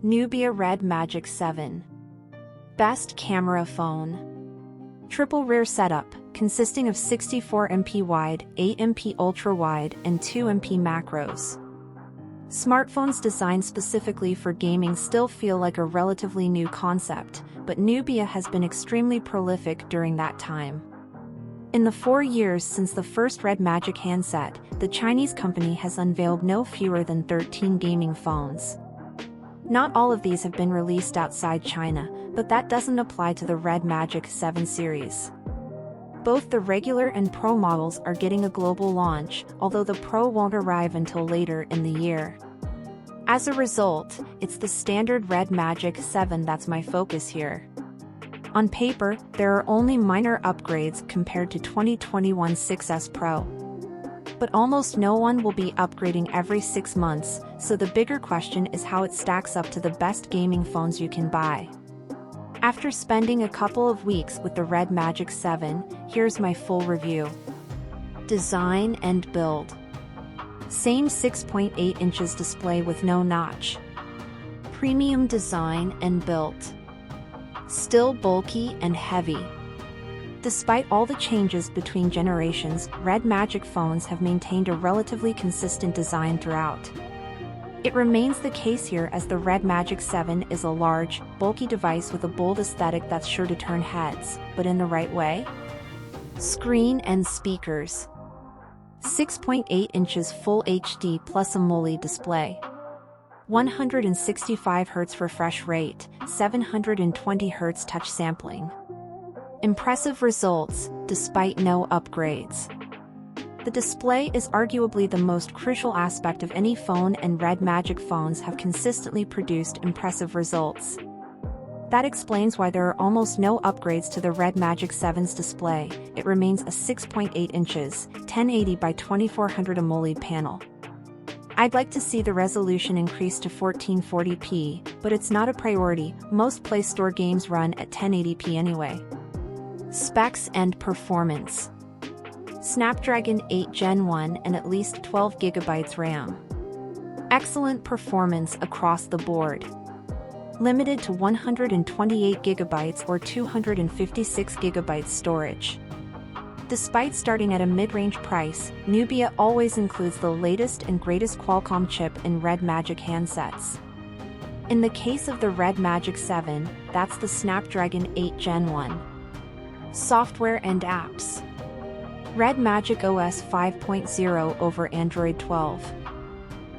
Nubia Red Magic 7. Best camera phone. Triple rear setup, consisting of 64MP wide, 8MP ultra-wide, and 2MP macros. Smartphones designed specifically for gaming still feel like a relatively new concept, but Nubia has been extremely prolific during that time. In the 4 years since the first Red Magic handset, the Chinese company has unveiled no fewer than 13 gaming phones. Not all of these have been released outside China, but that doesn't apply to the Red Magic 7 series. Both the regular and Pro models are getting a global launch, although the Pro won't arrive until later in the year. As a result, it's the standard Red Magic 7 that's my focus here. On paper, there are only minor upgrades compared to 2021 6S Pro. But almost no one will be upgrading every 6 months, so the bigger question is how it stacks up to the best gaming phones you can buy. After spending a couple of weeks with the Red Magic 7, here's my full review. Design and build. Same 6.8 inches display with no notch. Premium design and built. Still bulky and heavy. Despite all the changes between generations, Red Magic phones have maintained a relatively consistent design throughout. It remains the case here as the Red Magic 7 is a large, bulky device with a bold aesthetic that's sure to turn heads, but in the right way. Screen and speakers. 6.8 inches Full HD plus AMOLED display. 165 Hz refresh rate, 720 Hz touch sampling. Impressive results, despite no upgrades. The display is arguably the most crucial aspect of any phone, and Red Magic phones have consistently produced impressive results. That explains why there are almost no upgrades to the Red Magic 7's display. It remains a 6.8 inches, 1080 by 2400 AMOLED panel. I'd like to see the resolution increase to 1440p, but it's not a priority. Most Play Store games run at 1080p anyway. Specs and performance. Snapdragon 8 Gen 1 and at least 12GB RAM. Excellent performance across the board. Limited to 128GB or 256GB storage. Despite starting at a mid-range price, Nubia always includes the latest and greatest Qualcomm chip in Red Magic handsets. In the case of the Red Magic 7, that's the Snapdragon 8 Gen 1. Software and apps. Red Magic OS 5.0 over Android 12.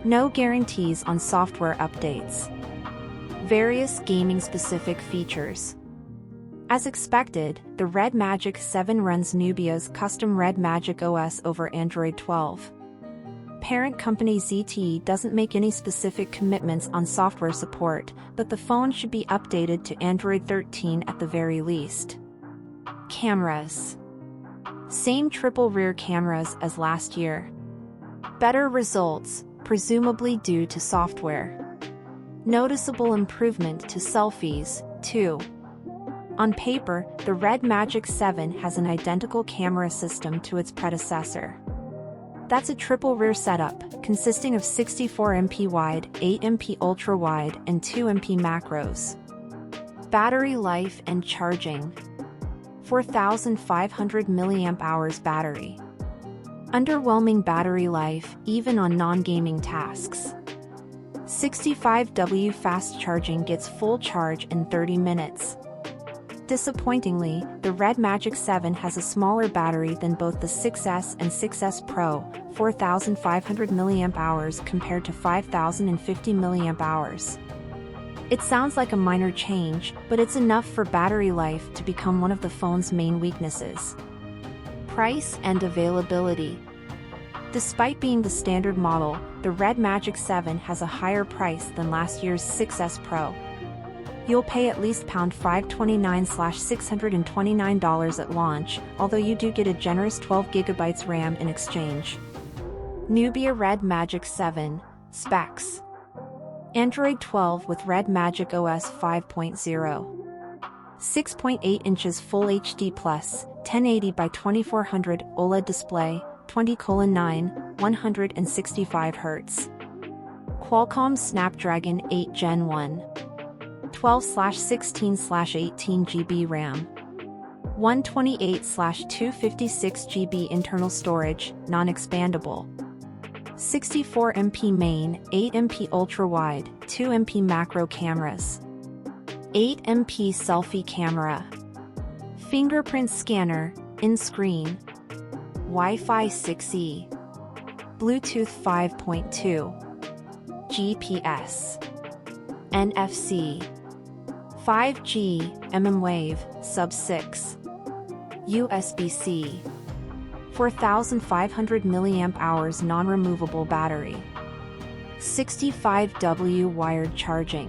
No guarantees on software updates. Various gaming-specific features. As expected, the Red Magic 7 runs Nubia's custom Red Magic OS over Android 12. Parent company ZTE doesn't make any specific commitments on software support, but the phone should be updated to Android 13 at the very least. Cameras. Same triple rear cameras as last year. Better results, presumably due to software. Noticeable improvement to selfies, too. On paper, the Red Magic 7 has an identical camera system to its predecessor. That's a triple rear setup, consisting of 64MP wide, 8MP ultra-wide, and 2MP macros. Battery life and charging. 4,500 mAh battery. Underwhelming battery life, even on non-gaming tasks. 65W fast charging gets full charge in 30 minutes. Disappointingly, the Red Magic 7 has a smaller battery than both the 6S and 6S Pro, 4,500 mAh compared to 5,050 mAh. It sounds like a minor change, but it's enough for battery life to become one of the phone's main weaknesses. Price and availability. Despite being the standard model, the Red Magic 7 has a higher price than last year's 6S Pro. You'll pay at least $529/$629 at launch, although you do get a generous 12GB RAM in exchange. Nubia Red Magic 7. Specs. Android 12 with Red Magic OS 5.0. 6.8 inches Full HD Plus, 1080 by 2400 OLED display, 20:9, 165 Hz. Qualcomm Snapdragon 8 Gen 1. 12/16/18 GB RAM. 128/256 GB internal storage, non-expandable. 64 MP main, 8 MP ultrawide, 2 MP macro cameras. 8 MP selfie camera. Fingerprint scanner, in-screen. Wi-Fi 6E. Bluetooth 5.2. GPS. NFC. 5G, mmWave, sub-6. USB-C. 4,500 mAh non-removable battery. 65W wired charging.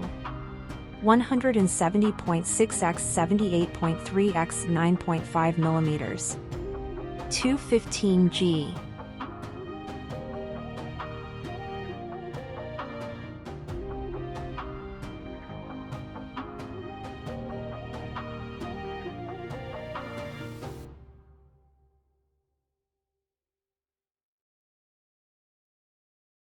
170.6x 78.3x 9.5 mm. 215G.